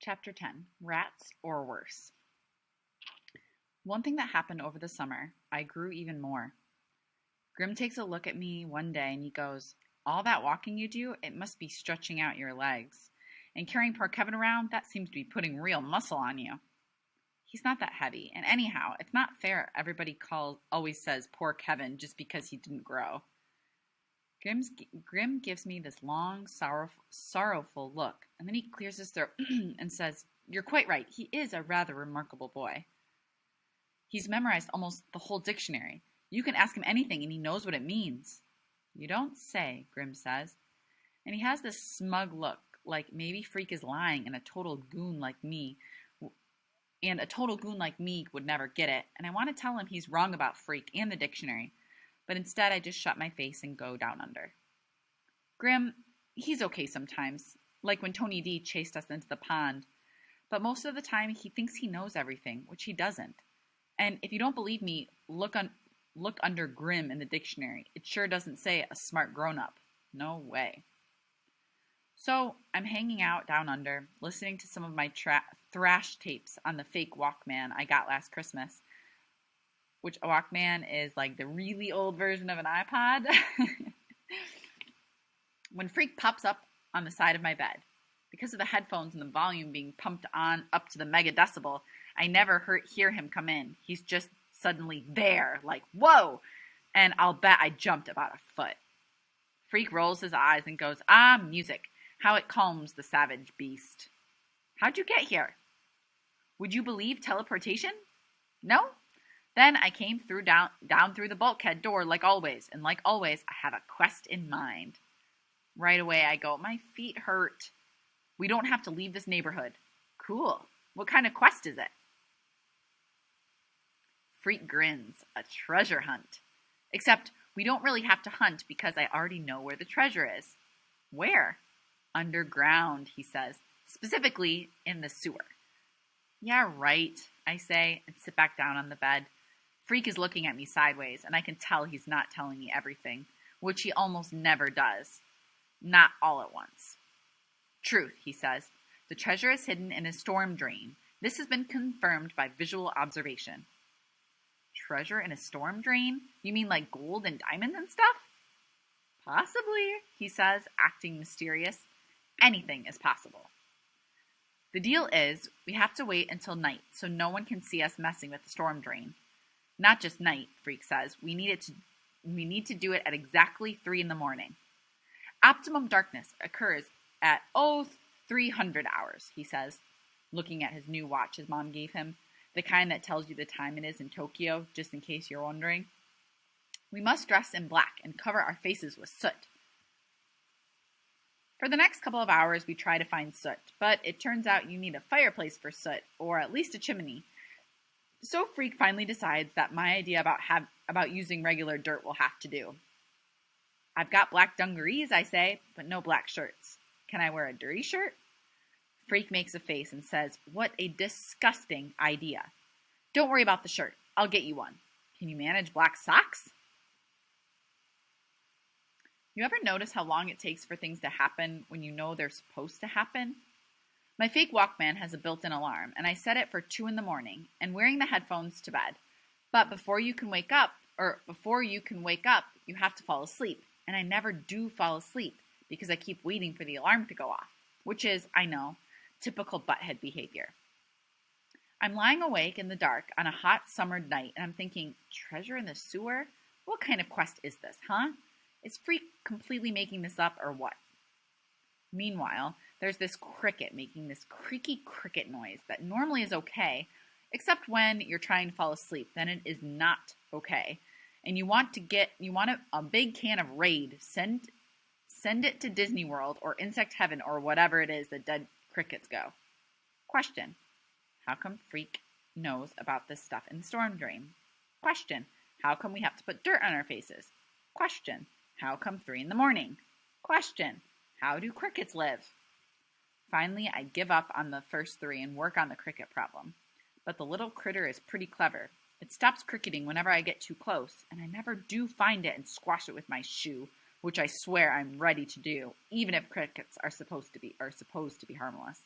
Chapter 10 Rats or Worse. One thing that happened over the summer, I grew even more. Grim takes a look at me one day and he goes, "All that walking you do, it must be stretching out your legs. And carrying poor Kevin around, that seems to be putting real muscle on you." He's not that heavy, and anyhow, it's not fair everybody always says poor Kevin just because he didn't grow. Grim gives me this long, sorrowful look, and then he clears his throat and says, "You're quite right. He is a rather remarkable boy. He's memorized almost the whole dictionary. You can ask him anything, and he knows what it means." "You don't say," Grim says. And he has this smug look, like maybe Freak is lying, and a total goon like me would never get it. And I want to tell him he's wrong about Freak and the dictionary. But instead, I just shut my face and go down under. Grim, he's okay sometimes, like when Tony D chased us into the pond. But most of the time, he thinks he knows everything, which he doesn't. And if you don't believe me, look under Grim in the dictionary. It sure doesn't say a smart grown-up. No way. So I'm hanging out down under, listening to some of my thrash tapes on the fake Walkman I got last Christmas. Which a Walkman is like the really old version of an iPod. When Freak pops up on the side of my bed, because of the headphones and the volume being pumped on up to the mega decibel, I never hear him come in. He's just suddenly there, like, whoa! And I'll bet I jumped about a foot. Freak rolls his eyes and goes, "Ah, music. How it calms the savage beast." "How'd you get here?" "Would you believe teleportation?" "No? Then I came down through the bulkhead door like always, and like always, I have a quest in mind." Right away I go, "My feet hurt." "We don't have to leave this neighborhood." "Cool. What kind of quest is it?" Freak grins. "A treasure hunt. Except we don't really have to hunt because I already know where the treasure is." "Where?" "Underground," he says. "Specifically in the sewer." "Yeah, right," I say, and sit back down on the bed. Freak is looking at me sideways, and I can tell he's not telling me everything, which he almost never does. Not all at once. "Truth," he says. "The treasure is hidden in a storm drain. This has been confirmed by visual observation." "Treasure in a storm drain? You mean like gold and diamonds and stuff?" "Possibly," he says, acting mysterious. "Anything is possible. The deal is, we have to wait until night so no one can see us messing with the storm drain. Not just night," Freak says. We need to do it at exactly 3 in the morning. Optimum darkness occurs at 300 hours, he says, looking at his new watch his mom gave him, the kind that tells you the time it is in Tokyo, just in case you're wondering. "We must dress in black and cover our faces with soot." For the next couple of hours, we try to find soot, but it turns out you need a fireplace for soot, or at least a chimney. So Freak finally decides that my idea about using regular dirt will have to do. "I've got black dungarees," I say, "but no black shirts. Can I wear a dirty shirt?" Freak makes a face and says, "What a disgusting idea. Don't worry about the shirt. I'll get you one. Can you manage black socks?" You ever notice how long it takes for things to happen when you know they're supposed to happen? My fake Walkman has a built-in alarm, and I set it for 2 in the morning and wearing the headphones to bed. But before you can wake up, you have to fall asleep. And I never do fall asleep because I keep waiting for the alarm to go off, which is, I know, typical butthead behavior. I'm lying awake in the dark on a hot summer night, and I'm thinking, treasure in the sewer? What kind of quest is this, huh? Is Freak completely making this up or what? Meanwhile, there's this cricket making this creaky cricket noise that normally is okay, except when you're trying to fall asleep, then it is not okay. And you want a big can of Raid, send it to Disney World or Insect Heaven or whatever it is that dead crickets go. Question: how come Freak knows about this stuff in the storm drain? Question: how come we have to put dirt on our faces? Question: how come 3 in the morning? Question: how do crickets live? Finally, I give up on the first 3 and work on the cricket problem. But the little critter is pretty clever. It stops cricketing whenever I get too close, and I never do find it and squash it with my shoe, which I swear I'm ready to do, even if crickets are supposed to be harmless.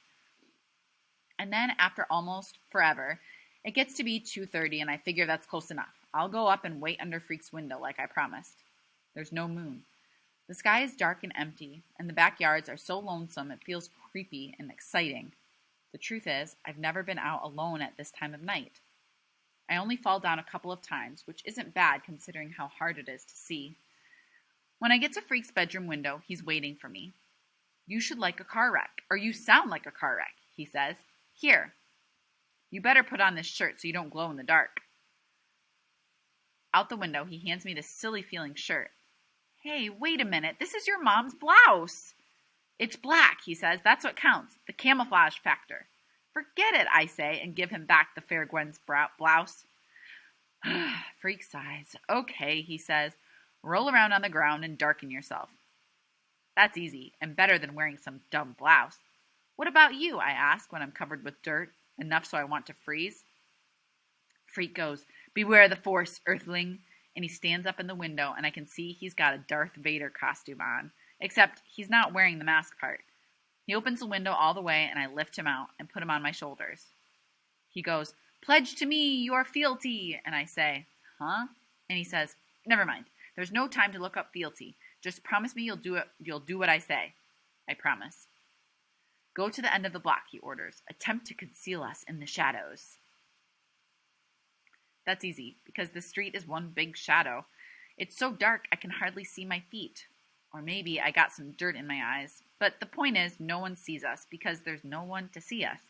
And then after almost forever, it gets to be 2:30 and I figure that's close enough. I'll go up and wait under Freak's window like I promised. There's no moon. The sky is dark and empty, and the backyards are so lonesome it feels creepy and exciting. The truth is, I've never been out alone at this time of night. I only fall down a couple of times, which isn't bad considering how hard it is to see. When I get to Freak's bedroom window, he's waiting for me. You should like a car wreck, or you sound like a car wreck, he says. Here. You better put on this shirt so you don't glow in the dark. Out the window, he hands me this silly-feeling shirt. Hey, wait a minute. This is your mom's blouse. It's black, he says. That's what counts. The camouflage factor. Forget it, I say, and give him back the Fair Gwen's blouse. Freak sighs. Okay, he says. Roll around on the ground and darken yourself. That's easy, and better than wearing some dumb blouse. What about you, I ask when I'm covered with dirt, enough so I want to freeze. Freak goes, Beware the Force, Earthling. And he stands up in the window, and I can see he's got a Darth Vader costume on, except he's not wearing the mask part. He opens the window all the way, and I lift him out and put him on my shoulders. He goes, Pledge to me your fealty, and I say, Huh? And he says, Never mind. There's no time to look up fealty. Just promise me you'll do what I say. I promise. Go to the end of the block, he orders. Attempt to conceal us in the shadows. That's easy, because the street is one big shadow. It's so dark I can hardly see my feet. Or maybe I got some dirt in my eyes. But the point is, no one sees us, because there's no one to see us.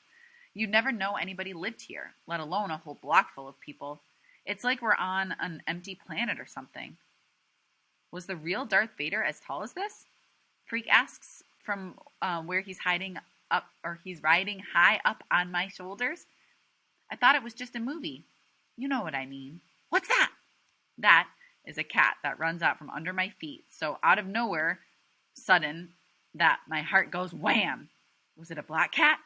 You'd never know anybody lived here, let alone a whole block full of people. It's like we're on an empty planet or something. Was the real Darth Vader as tall as this? Freak asks from where he's riding high up on my shoulders. I thought it was just a movie. You know what I mean. What's that? That is a cat that runs out from under my feet. So out of nowhere, sudden, that my heart goes wham. Was it a black cat?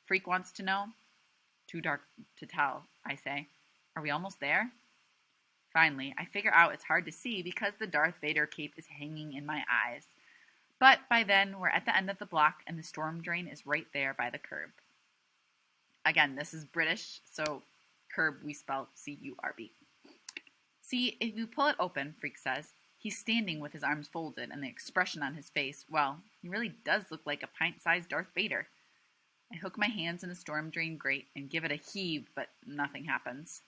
Freak wants to know. Too dark to tell, I say. Are we almost there? Finally, I figure out it's hard to see because the Darth Vader cape is hanging in my eyes. But by then, we're at the end of the block and the storm drain is right there by the curb. Again, this is British, so curb we spell C-U-R-B. See, if you pull it open, Freak says, he's standing with his arms folded and the expression on his face, well, he really does look like a pint-sized Darth Vader. I hook my hands in the storm drain grate and give it a heave, but nothing happens.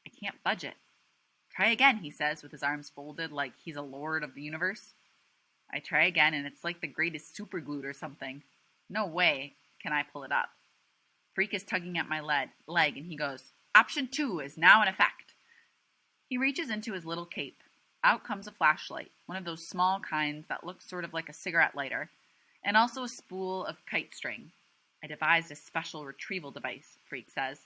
I can't budge it. Try again, he says, with his arms folded like he's a lord of the universe. I try again, and it's like the grate is superglued or something. No way can I pull it up. Freak is tugging at my leg, and he goes, Option 2 is now in effect. He reaches into his little cape. Out comes a flashlight, one of those small kinds that looks sort of like a cigarette lighter, and also a spool of kite string. I devised a special retrieval device, Freak says.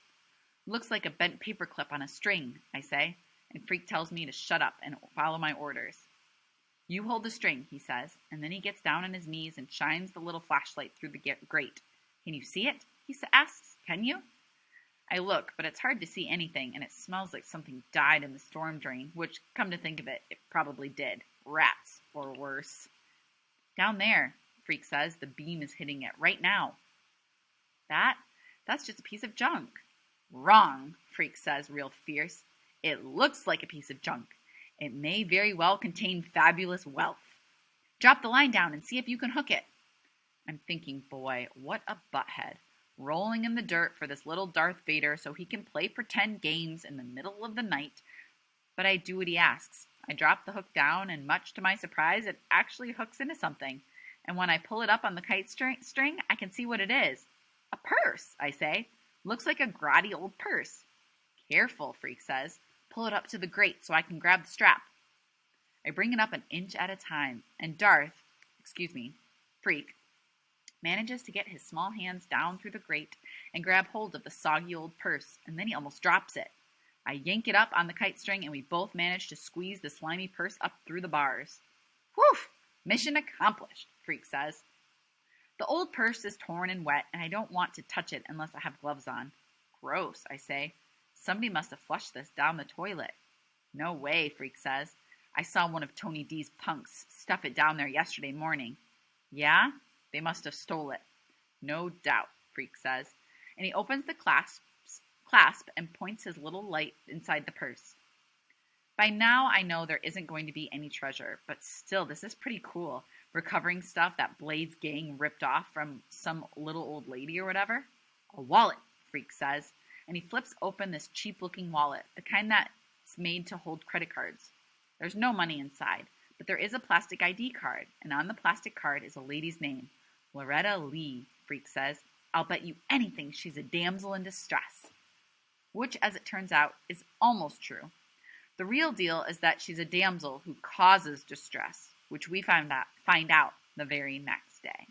Looks like a bent paperclip on a string, I say, and Freak tells me to shut up and follow my orders. You hold the string, he says, and then he gets down on his knees and shines the little flashlight through the grate. Can you see it? He asks. Can you? I look, but it's hard to see anything, and it smells like something died in the storm drain, which, come to think of it, it probably did. Rats, or worse. Down there, Freak says, the beam is hitting it right now. That's just a piece of junk. Wrong, Freak says, real fierce. It looks like a piece of junk. It may very well contain fabulous wealth. Drop the line down and see if you can hook it. I'm thinking, boy, what a butthead. Rolling in the dirt for this little Darth Vader so he can play pretend games in the middle of the night. But I do what he asks. I drop the hook down, and much to my surprise, it actually hooks into something. And when I pull it up on the kite string, I can see what it is. A purse, I say. Looks like a grotty old purse. Careful, Freak says. Pull it up to the grate so I can grab the strap. I bring it up an inch at a time, and Freak, manages to get his small hands down through the grate and grab hold of the soggy old purse, and then he almost drops it. I yank it up on the kite string, and we both manage to squeeze the slimy purse up through the bars. Whew! Mission accomplished, Freak says. The old purse is torn and wet, and I don't want to touch it unless I have gloves on. Gross, I say. Somebody must have flushed this down the toilet. No way, Freak says. I saw one of Tony D's punks stuff it down there yesterday morning. Yeah? They must have stole it. No doubt. Freak says, and he opens the clasp and points his little light inside the purse. By now, I know there isn't going to be any treasure, but still, this is pretty cool. Recovering stuff that Blade's gang ripped off from some little old lady or whatever. A wallet, Freak says, and he flips open this cheap-looking wallet, the kind that's made to hold credit cards. There's no money inside, but there is a plastic ID card, and on the plastic card is a lady's name. Loretta Lee, Freak says. I'll bet you anything she's a damsel in distress. Which, as it turns out, is almost true. The real deal is that she's a damsel who causes distress, which we find out the very next day.